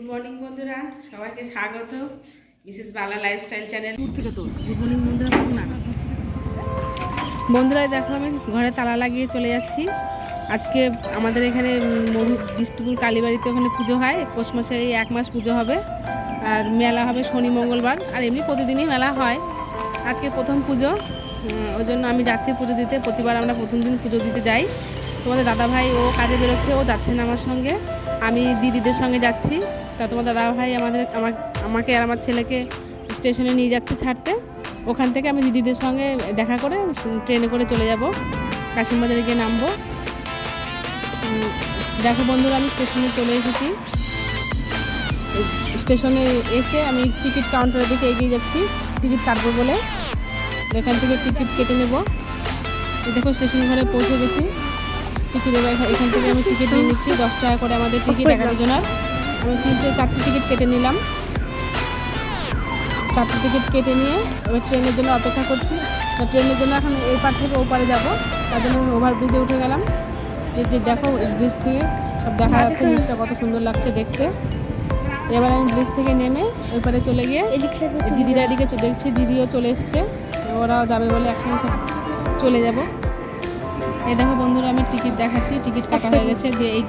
Morning বন্ধুরা, সবাইকে স্বাগত মিসেস বালা লাইফস্টাইল চ্যানেল থেকে। তো গুড মর্নিং বন্ধুরা। বন্ধুরা দেখো, আমি ঘরে তালা লাগিয়ে চলে যাচ্ছি। আজকে আমাদের এখানে বিষ্ণুপুর কালীবাড়িতে ওখানে পুজো হয়। পৌষ মাসে এই 1 মাস পুজো হবে, আর মেলা হবে শনি মঙ্গলবার, আর এমনি প্রতিদিনই মেলা হয়। আজকে প্রথম পুজো, ওই জন্য আমি যাচ্ছি পুজো দিতে। প্রতিবার আমরা প্রথম দিন পুজো দিতে যাই। তোমাদের দাদাভাই ও কাজে বেরোচ্ছে, ও যাচ্ছে না আমার সঙ্গে, আমি দিদিদের সঙ্গে যাচ্ছি। তা তোমার দাদাভাই আমাকে আর আমার ছেলেকে স্টেশনে নিয়ে যাচ্ছে ছাড়তে। ওখান থেকে আমি দিদিদের সঙ্গে দেখা করে ট্রেনে করে চলে যাব, কাশিমবাজারে গিয়ে নামবো। দেখো বন্ধুরা, আমি স্টেশনে চলে এসেছি। স্টেশনে এসে আমি টিকিট কাউন্টারের দিকে এগিয়ে যাচ্ছি টিকিট কাটবো বলে। এখান থেকে টিকিট কেটে নেব। দেখো স্টেশন ঘরে পৌঁছে গেছি। টিকিট এখান থেকে আমি টিকিট নিয়ে নিচ্ছি। 10 টাকা করে আমাদের টিকিট 11 জনের। আমি 4টে টিকিট কেটে নিলাম। 4টে টিকিট কেটে নিয়ে এবার ট্রেনের জন্য অপেক্ষা করছি। ট্রেনের জন্য এখন এই পার থেকে ওপারে যাবো, তার জন্য ওভারব্রিজে উঠে গেলাম। এই যে দেখো, ব্রিজ থেকে সব দেখা যাচ্ছে, ব্রিজটা কত সুন্দর লাগছে দেখতে। এবার আমি ব্রিজ থেকে নেমে ওই পারে চলে গিয়ে দিদিরা এদিকে দেখছি, দিদিও চলে এসছে, ওরাও যাবে বলে একসঙ্গে সব চলে যাব। এই দেখো বন্ধুরা, আমি টিকিট দেখাচ্ছি, টিকিট কাটা হয়ে গেছে। দিয়ে এই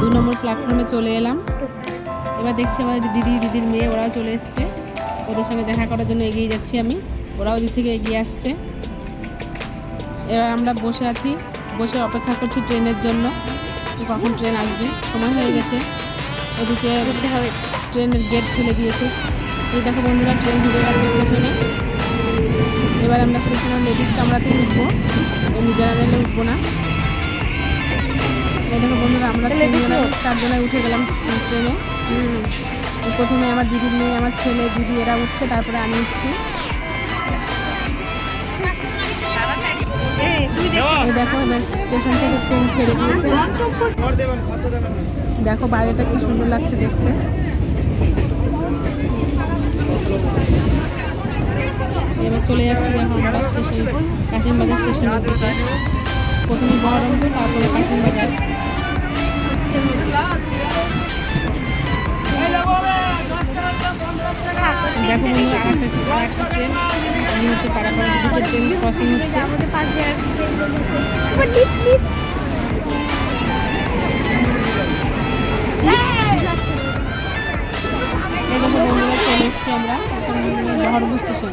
2 নম্বর প্ল্যাটফর্মে চলে এলাম। এবার দেখছি আমার দিদির মেয়ে ওরাও চলে এসছে, ওদের সঙ্গে দেখা করার জন্য এগিয়ে যাচ্ছি আমি। ওরাও ওদিক থেকে এগিয়ে আসছে। এবার আমরা বসে আছি, বসে অপেক্ষা করছি ট্রেনের জন্য, কখন ট্রেন আসবে। সময় হয়ে গেছে, ওদিকে ট্রেনের গেট খুলে দিয়েছে। এই দেখো বন্ধুরা, ট্রেন ঢুকে গেছে স্টেশনে। এবার আমরা স্টেশনে লেডিস কামরাতেই উঠবো, এমনি জেনারেলে উঠবো না। এই দেখো বন্ধুরা, আমরা 4 জনে উঠে গেলাম ট্রেনে। প্রথমে আমার দিদির মেয়ে, আমার ছেলে, দিদি এরা উঠছে, তারপরে আমি উঠছি। এই দেখো, এবার স্টেশন থেকে ট্রেন ছেড়ে দিয়েছে। দেখো বাইরেটা কি সুন্দর লাগছে দেখতে। এবার চলে যাচ্ছি দেখো আমরা স্টেশন, কাশিমবাজার স্টেশনের দিকে। প্রথমে বহরমপুর, তারপরে কাশিমবাজার। দেখো বন্ধুরা, আরেকটা ট্রেন হচ্ছে, পারাপাড়া দুটো ট্রেন ক্রসিং হচ্ছে। এই দেখো বন্ধুরা, চলে এসছি আমরা বহরমপুর স্টেশন।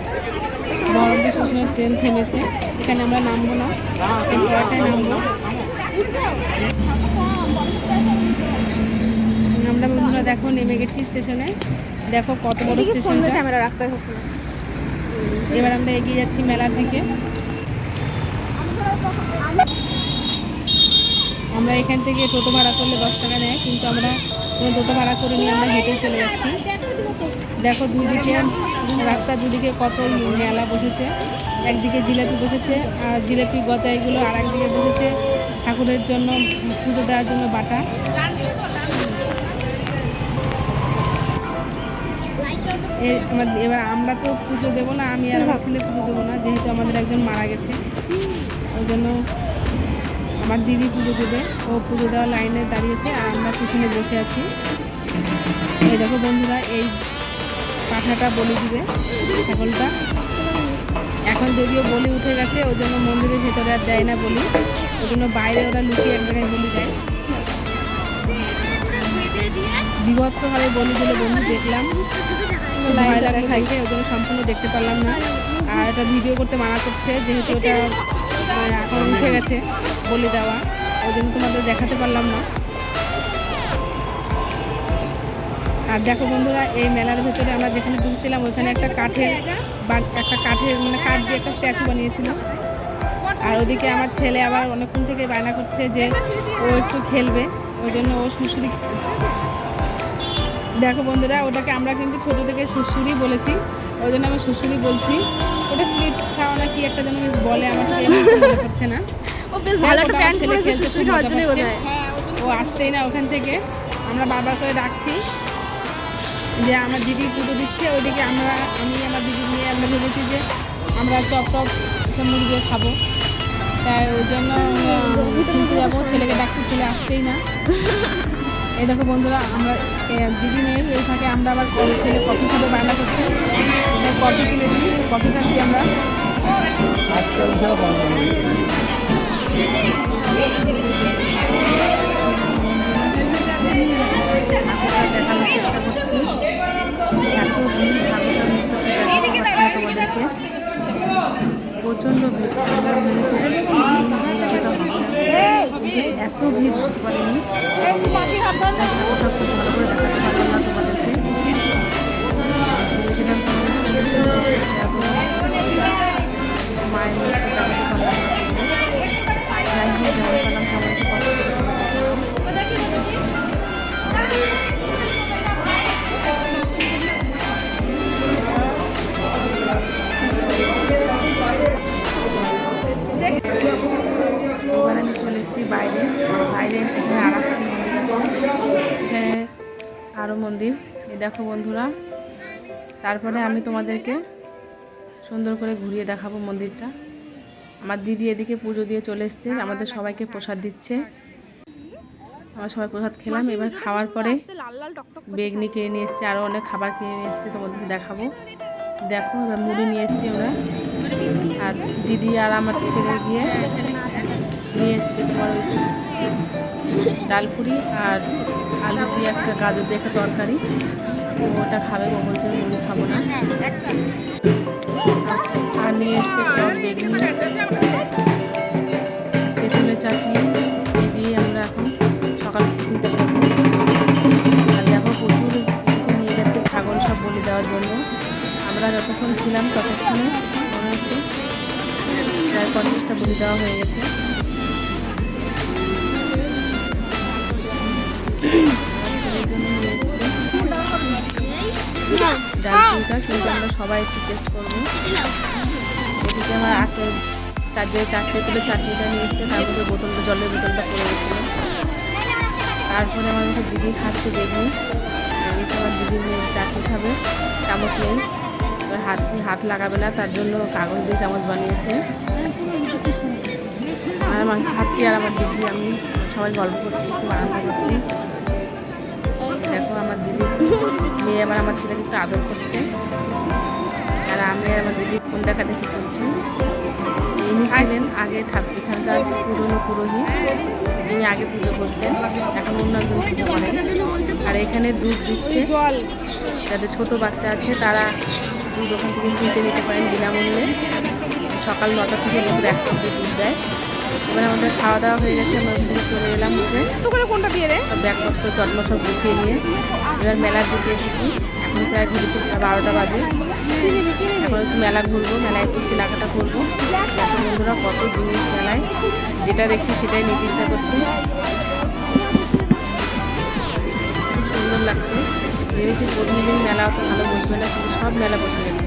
বহরমপুর স্টেশনের ট্রেন থেমেছে, এখানে আমরা নামবো না, এরপরটাই নামবো আমরা। বন্ধুরা দেখো, নেমে গেছি স্টেশনে। দেখো কত বড় স্টেশনটা। এবার আমরা এগিয়ে যাচ্ছি মেলার দিকে। আমরা এখান থেকে টোটো ভাড়া করলে 10 টাকা নেয়, কিন্তু আমরা কোনো টোটো ভাড়া করে নিয়ে আমরা হেঁটেই চলে যাচ্ছি। দেখো দুদিকে রাস্তার দুদিকে কত মেলা বসেছে। একদিকে জিলাপি বসেছে, আর জিলাপি গজা এগুলো, আর একদিকে বসেছে ঠাকুরের জন্য পুজো দেওয়ার জন্য বাটা। এবার আমরা তো পুজো দেবো না, আমি আর আমার ছেলে পুজো দেবো না, যেহেতু আমাদের একজন মারা গেছে। ওই জন্য আমার দিদি পুজো দেবে, ও পুজো দেওয়ার লাইনে দাঁড়িয়েছে, আর আমরা পিছনে বসে আছি। এই দেখো বন্ধুরা, এই পাঠাটা বলি দিবে, ছাগলটা। এখন যদিও বলি উঠে গেছে, ওই জন্য মন্দিরের ভেতরে আর দেয় না বলি, ওই জন্য বাইরে ওরা লুকিয়ে এক জায়গায় বলি দেয়। বিভৎসভাবে বলি দিল বন্ধু, দেখলাম, ভয় লাগলো দেখে, ওই জন্য সম্পূর্ণ দেখতে পারলাম না। আর এটা ভিডিও করতে মানা করছে, যেহেতু ওটা এখন উঠে গেছে বলি দেওয়া, ওই জন্য তোমাদের দেখাতে পারলাম না। আর দেখো বন্ধুরা, এই মেলার ভেতরে আমরা যেখানে ঢুকছিলাম, ওইখানে একটা কাঠের মানে কাঠ দিয়ে একটা স্ট্যাচু বানিয়েছিল। আর ওদিকে আমার ছেলে আবার অনেকক্ষণ থেকে বায়না করছে যে ও একটু খেলবে, ওই জন্য ও সুরসুরি। দেখো বন্ধুরা, ওটাকে আমরা কিন্তু ছোটো থেকে সুরসুরি বলেছি, ওই জন্য আমি সুরসুরি বলছি। ওটা স্লিপ খাওয়া না কি একটা যেন বেশ বলে, আমাকে মনে করছে না। ছেলে খেলতে খুব মজা পাচ্ছে, ও আসছেই না ওখান থেকে। আমরা বারবার করে ডাকছি যে আমার দিদি পুজো দিচ্ছে, ওইদিকে আমি আমার দিদি নিয়ে আমরা ভেবেছি যে আমরা চপ সব মুড়ি দিয়ে খাবো। তাই ওই জন্য কিনতে যাবো, ছেলেকে ডাকছি, ছেলে আসতেই না। এই দেখো বন্ধুরা, আমরা দিদি নেই, এই ফাঁকে আমরা আবার ছেলে কফি খাবে বায়না করছে। কফি কিনেছি, কফি খাচ্ছি আমরা। দেখানোর চেষ্টা করছি, এত ভিড় তোমাদেরকে, প্রচণ্ড ভিড়। এত ভিড় হতে পারেনি, খুব ভালো করে দেখাতে পারলাম না তোমাদেরকে। মায়ের মধ্যে দেখাতে পারলাম না, যাই হোক যেমন পারলাম সবাইকে কষ্ট করে এবার আমি চলে এসেছি বাইরে। এখানে আর একটা মন্দির আছে, এখানে আরও মন্দির। এই দেখো বন্ধুরা, তারপরে আমি তোমাদেরকে সুন্দর করে ঘুরিয়ে দেখাবো মন্দিরটা। আমার দিদি এদিকে পুজো দিয়ে চলে এসছে, আমাদের সবাইকে প্রসাদ দিচ্ছে। আমরা সবাই প্রসাদ খেলাম। এবার খাওয়ার পরে বেগনি কিনে নিয়ে এসছে, আরও অনেক খাবার কিনে নিয়ে এসছে, তোমাদেরকে দেখাবো। দেখো এবার মুড়ি নিয়ে এসছি আমরা, আর দিদি আর আমার ছেলে গিয়ে নিয়ে এসছে তোমার ওই ডালপুরি আর আলু দিয়ে একটা গাজর দিয়ে একটা তরকারি। ওটা খাবে, ও বলছে মুড়ি খাবো না। আর নিয়ে এসছে চপ, বেগুনি, তেঁতুলের চাটনি। এই দিয়ে আমরা এখন সকাল টিফিনটা করবো। আর দেখো প্রচুর নিয়ে যাচ্ছে ছাগল সব বলি দেওয়ার জন্য। আমরা যতক্ষণ ছিলাম ততক্ষণে মনে হচ্ছে প্রায় 50টা বলি দেওয়া হয়ে গেছে। ছেলের জন্য নিয়ে এসছে ডালপুরিটা, কিন্তু আমরা সবাই একটু টেস্ট করবো। এদিকে আমার আছে চারটে করে চাটনিটা নিয়ে এসছে, তার মধ্যে জলের বোতলটা পড়ে গেছিলো। তারপরে আমার দিদি খাচ্ছে বেগুন, আমার দিদি চাটনি খাবে, চামচ নেই, এবার হাত লাগাবে না, তার জন্য কাগজ দিয়ে চামচ বানিয়েছে। আর আমার খাচ্ছি, আর আমার দিদি আমি সবাই গল্প করছি, খুব আনন্দ করছি। দেখো আমার দিদি মেয়ে আবার আমার ছেলেকে একটু আদর করছে, আর আমি আর আমার দিদি ফোন দেখাদেখি করছি। ইনি ছিলেন আগে এখানকার পুরনো পুরোহিত, তিনি আগে পুজো করতেন, এখন অন্য একজন পুজো করেন। আর এখানে দুধ দিচ্ছে, যাদের ছোট বাচ্চা আছে তারা দুধ ওখান থেকে কিনতে নিতে পারেন বিনামূল্যে। সকাল 9টা থেকে দুপুর 1টা অবধি দুধ দেয়। এবার আমাদের খাওয়া দাওয়া হয়ে গেছে, আমরা ওখানে চলে এলাম উঠে ব্যাগপত্র চটমট সব গুছিয়ে নিয়ে। এবার মেলার দিকে এসেছি, এখন প্রায় ঘুরতে 12টা বাজে। এখন একটু মেলা ঘুরবো, মেলায় একটু কেনাকাটা করবো। এখন বন্ধুরা কত জিনিস মেলায়, যেটা দেখছি সেটাই নিতে ইচ্ছা করছে, খুব সুন্দর লাগছে। ভেবেছি প্রতিদিন মেলা অত ভালো বসবে না, কিন্তু সব মেলা বসে গেছে,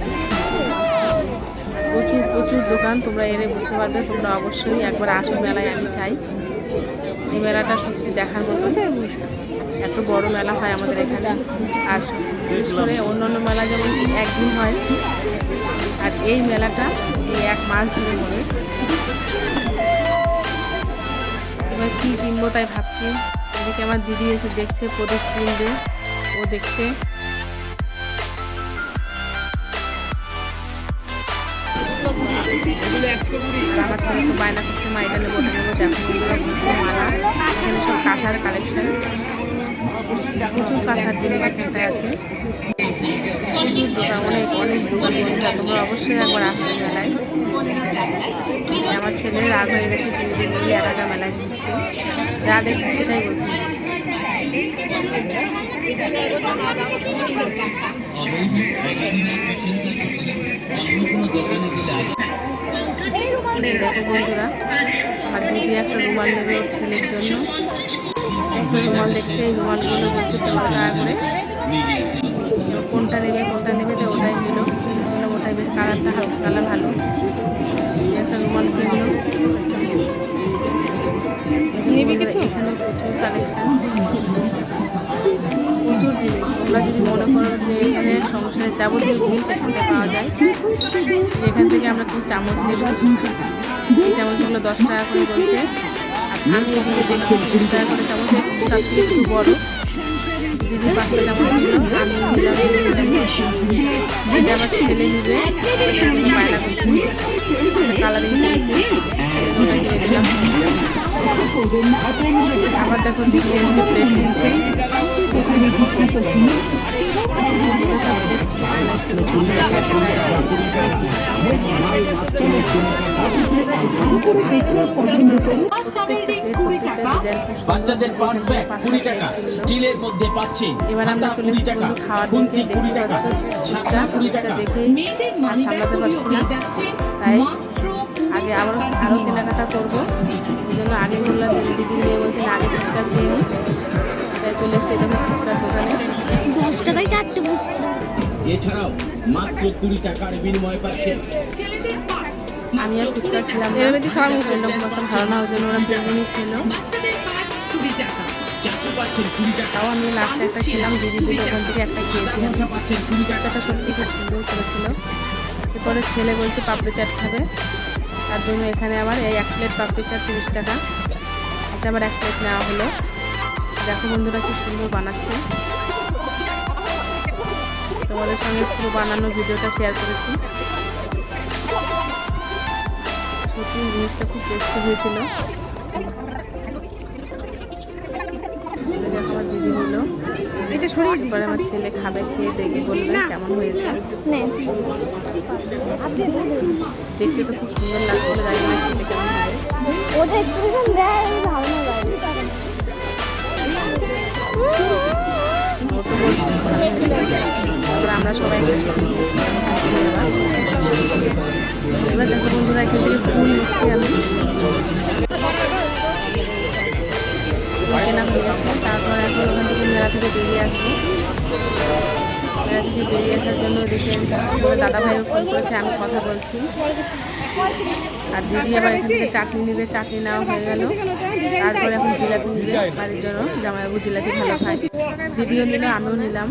প্রচুর দোকান। তোমরা এলে বুঝতে পারবে, তোমরা অবশ্যই একবার আসো মেলায়, আমি চাই। এই মেলাটা সত্যি দেখার মতো, এত বড় মেলা হয় আমাদের এখানে। আর বিশেষ করে অন্যান্য মেলা যেমন একদিন হয়, আর এই মেলাটা এই 1 মাস ধরে হবে। এবার কী কিনবো তাই ভাবছি। এদিকে আমার দিদি এসে দেখছে প্রদীপ কিনবে, ও দেখছে। আমার ছেলে তো বায়না করছে, মা এটা নেবো ওটা নেবো। দেখো মালা, এখানে সব কাঁসার কালেকশন, প্রচুর কাঁসার জিনিস এখানটায় আছে, প্রচুর দোকান, অনেক দোকান। বন্ধুরা তোমরা অবশ্যই একবার আসো মেলায়। আমার ছেলে রাগ হয়ে গেছে, 2 দিন নিয়ে একা মেলায় ঘুরছে, যা দেখছি সেটাই বলছে। দেখো বন্ধুরা, আমার দিদি একটা রুমাল নেবে ওর ছেলের জন্য। একটা রুমাল দেখছে, এই রুমালগুলো হচ্ছে 15 টাকা করে। কোনটা নেবে তো ওটাই নিল, ওটাই বেশ কালারটা হালকা কালার ভালো। একটা রুমাল কিনলো। এখানে প্রচুর কালেকশন, প্রচুর জিনিস। তোমরা যদি মনে করো যে এখানে সংসারের যাবতীয় জিনিস এখানে পাওয়া যায়, এখান থেকে আমরা কিছু চামচ নেব। এই চামচগুলো 10 টাকা করে বলছে, আর আমি এদিকে দেখছি 20 টাকা করে চামচ, তার থেকে একটু বড় দিদি পাঁচটা জামা ছিল, আমি নিলাম দিদি আমার ছেলে নিবে, বায়না করছে কালারিং করেছে, ওটা কিনে দিলাম। আবার দেখো দিদি এমনি প্লেট কিনছে, বাচ্চাদের পার্স ব্যাগ 20 টাকা, স্টিলের মধ্যে পাচ্ছেন এবার আমরা চলে 20 টাকা, খাওয়ার খুন্তি দিকে 20 টাকা, ছাতা 20 টাকা। দেখে সামলাতে পারছি না, তাই আগে আরো কেনাকাটা করবো। ওই জন্য আগে বললাম দিদি নিয়ে বলছেন আগে ফুচকা খেয়ে নিই, তাই চলে এসেছি দেখো ফুচকার দোকানে। 10 টাকায় 4টে ফুচকা। এছাড়াও মাত্র 20 টাকার বিনিময়ে পাচ্ছেন ছেলেদের পার্স আমি আর ফুচকা ছিলাম না, এরকম একটা ধারণা ওই জন্য ওরা বিরিয়ানি খেলো। বাচ্চাদের পার্স 20 টাকা। চাকু পাচ্ছেন 20 টাকা, তাও আমি লাস্টে একটা খেলাম, দিদিদের দোকান থেকে একটা খেয়েছি। ধোসা পাচ্ছেন 20 টাকা। এটা সত্যি খুব সুন্দর করেছিল। এরপরে ছেলে বলছে পাপড়ি চাট খাবে, তার জন্য এখানে আবার এই 1 প্লেট পাপড়ি চাট 30 টাকা, এটা আবার 1 প্লেট নেওয়া হলো। দেখো বন্ধুরা কি সুন্দর বানাচ্ছে, তোমাদের সঙ্গে পুরো বানানো ভিডিওটা শেয়ার করেছি। সত্যি জিনিসটা খুব টেস্টি হয়েছিল। দেখো আমার দিদি নিল, এটা সরিয়ে পরে আমার ছেলে খাবে, খেয়ে দেখে বলবে কেমন হয়েছে। দেখতে তো খুব সুন্দর লাগছিল, জানি না খেতে কেমন হবে। ওটা এক্সপ্রেশন দেয় ভালো লাগে। তারপরে আমরা সবাই এবার দেখো বন্ধুরা এখান থেকে ফুল নিচ্ছি আমি, কেনা হয়ে গেছে। তারপর এখন ওখান থেকে মেলা থেকে বেরিয়ে আসবো, মেলা থেকে বেরিয়ে আসার জন্য ওদিকে দাদা ভাইও ফোন করেছে, আমি কথা বলছি। আর দিদি আবার এখান থেকে চাটনি নিবে, চাটনি নেওয়া হয়ে গেল। তারপরে এখন জিলাপি নিবে বাড়ির জন্য, জামাইবাবু জিলাপি ভালো খায়। দিদিও নিল, আমিও নিলাম।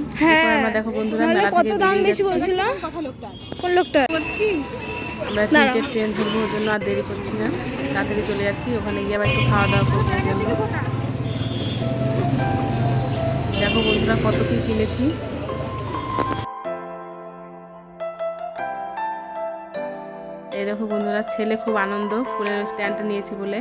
আমরা দেখো বন্ধুরা মেলা থেকে বেরিয়ে যাচ্ছি। আমরা 3টে ট্রেন ধরবো, ওর জন্য আর দেরি করছি না, তাড়াতাড়ি চলে যাচ্ছি। ওখানে গিয়ে আবার একটু খাওয়া দাওয়া করবো ওর জন্য। দেখো বন্ধুরা কত কি কিনেছি। এই দেখো বন্ধুরা ছেলে খুব আনন্দ, ফুলের স্ট্যান্ডটা নিয়েছি বলে।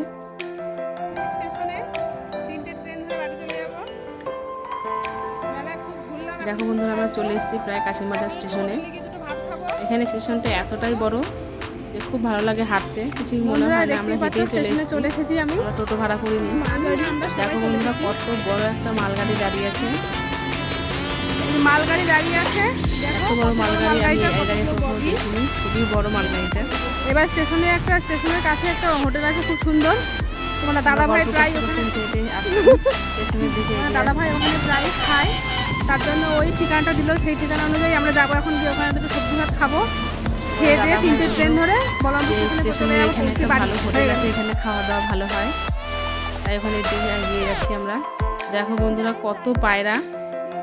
দেখো বন্ধুরা আমরা চলে এসেছি প্রায় কাশিমবাজার স্টেশনে। এখানে স্টেশনটা এতটাই বড় যে খুব ভালো লাগে হাঁটতে, কিছুই মনে হয় না। আমরা হেঁটেই চলে এসেছি, আমরা টোটো ভাড়া করিনি। দেখো বন্ধুরা কত বড় একটা মালগাড়ি দাঁড়িয়ে আছে, এত বড় মালগাড়ি আমি এর আগে কোথাও দেখিনি, খুবই বড় মালগাড়িটা। এবার স্টেশনের কাছে একটা হোটেল আছে খুব সুন্দর, তোমার দাদা ভাই প্রায় স্টেশনের দিকে দাদা ভাই ওখানে প্রায় খায়, তার জন্য ওই ঠিকানাটা দিল। সেই ঠিকানা অনুযায়ী আমরা যাবো এখন, গিয়ে ওখানে দুটো সবজি ভাত খাবো, খেয়ে দিয়ে 3টে ট্রেন ধরে বলরামপুর স্টেশনে এখানে একটা ভালো হোটেল আছে, এখানে খাওয়া দাওয়া ভালো হয়, তাই ওখানে দিকে এগিয়ে যাচ্ছি আমরা। দেখো বন্ধুরা কত পায়রা,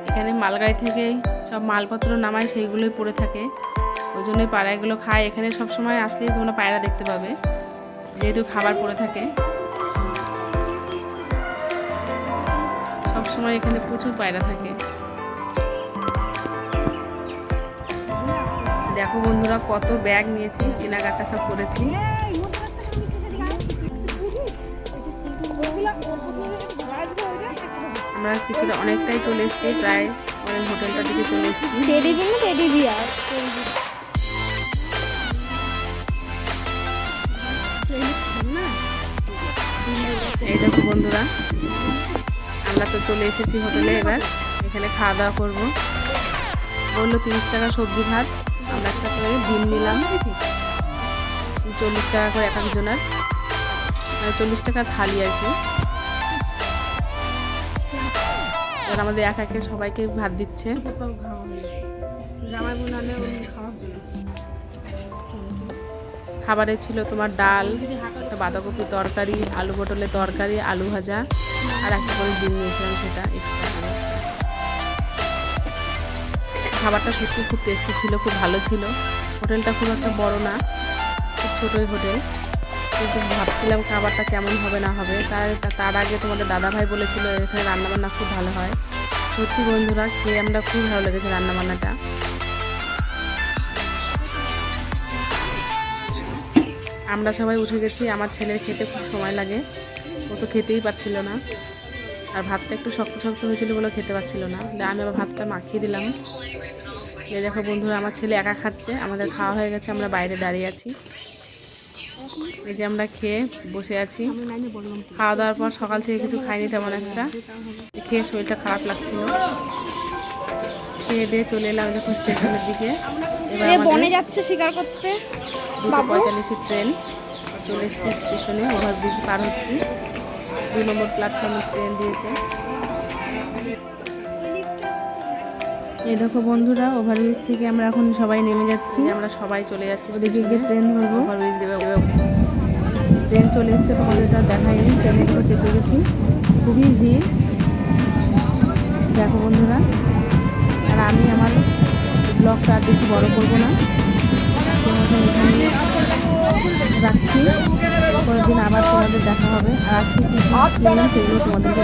এখানে মালগাড়ি থেকে সব মালপত্র নামায়, সেইগুলোই পড়ে থাকে, ওই জন্যই পায়রাগুলো খায়। এখানে সবসময় আসলেই তোমরা পায়রা দেখতে পাবে, যেহেতু খাবার পড়ে থাকে সবসময়, এখানে প্রচুর পায়রা থাকে। দেখো বন্ধুরা কত ব্যাগ নিয়েছি, কেনাকাটা সব করেছি। আমরা কিছুটা অনেকটাই চলে এসেছি, প্রায় আমাদের হোটেলটার দিকে চলে এসেছি। এই দেখো বন্ধুরা আমরা তো চলে এসেছি হোটেলে, এবার এখানে খাওয়া দাওয়া করবো। বললো 30 টাকা সবজি ভাত, আমরা একটা করে ডিম নিলাম, 40 টাকা করে এক একজনের, 40 টাকা থালি আর কি। এবার আমাদের এক একে সবাইকে ভাত দিচ্ছে। খাবারে ছিল তোমার ডাল, একটা বাঁধাকপি তরকারি, আলু পটলের তরকারি, আলু ভাজা, আর একটা করে ডিম নিয়েছিলাম, সেটা এক্সট্রা করে। খাবারটা সত্যি খুব টেস্টি ছিল, খুব ভালো ছিল। হোটেলটা খুব একটা বড় না, খুব ছোটোই হোটেল, কিন্তু ভাবছিলাম খাবারটা কেমন হবে না হবে। তার আগে তোমাদের দাদাভাই বলেছিল এখানে রান্নাবান্না খুব ভালো হয়, সত্যি বন্ধুরা খেয়ে আমরা খুব ভালো লেগেছে রান্না বান্নাটা। আমরা সবাই উঠে গেছি। আমার ছেলের খেতে খুব সময় লাগে, ও তো খেতেই পারছিল না, আর ভাতটা একটু শক্ত শক্ত হয়েছিল বলে খেতে পারছিল না। আমি আবার ভাতটা মাখিয়ে দিলাম। এই দেখো বন্ধুরা আমার ছেলে একা খাচ্ছে, আমাদের খাওয়া হয়ে গেছে, আমরা বাইরে দাঁড়িয়ে আছি। এই যে আমরা খেয়ে বসে আছি। খাওয়া দাওয়ার পর সকাল থেকে কিছু খাইনি তেমন একটা, খেয়ে শরীরটা খারাপ লাগছিল। খেয়ে দিয়ে চলে এলাম যখন স্টেশনের দিকে। এবার বনে যাচ্ছে শিকার করতে। 2:45 ট্রেন, চলে এসেছি স্টেশনে, ওভারব্রিজ পার হচ্ছি। 2 নম্বর প্ল্যাটফর্মে ট্রেন দিয়েছে। এই দেখো বন্ধুরা ওভারব্রিজ থেকে আমরা এখন সবাই নেমে যাচ্ছি, আমরা সবাই চলে যাচ্ছি। ওদিকে গিয়ে ট্রেন ধরবো, ওভারব্রিজ দেবে। ট্রেন চলে এসছে, তোমাদের এটা দেখাই। ট্রেনে করে চেপে গেছি, খুবই ভিড় দেখো বন্ধুরা। আর আমি আমার ব্লগটা আর বেশি বড় করবো না, এখানে রাখছি। পরের দিন আবার তোমাদের দেখা হবে। আর আজকে কি সেগুলো তোমাদেরকে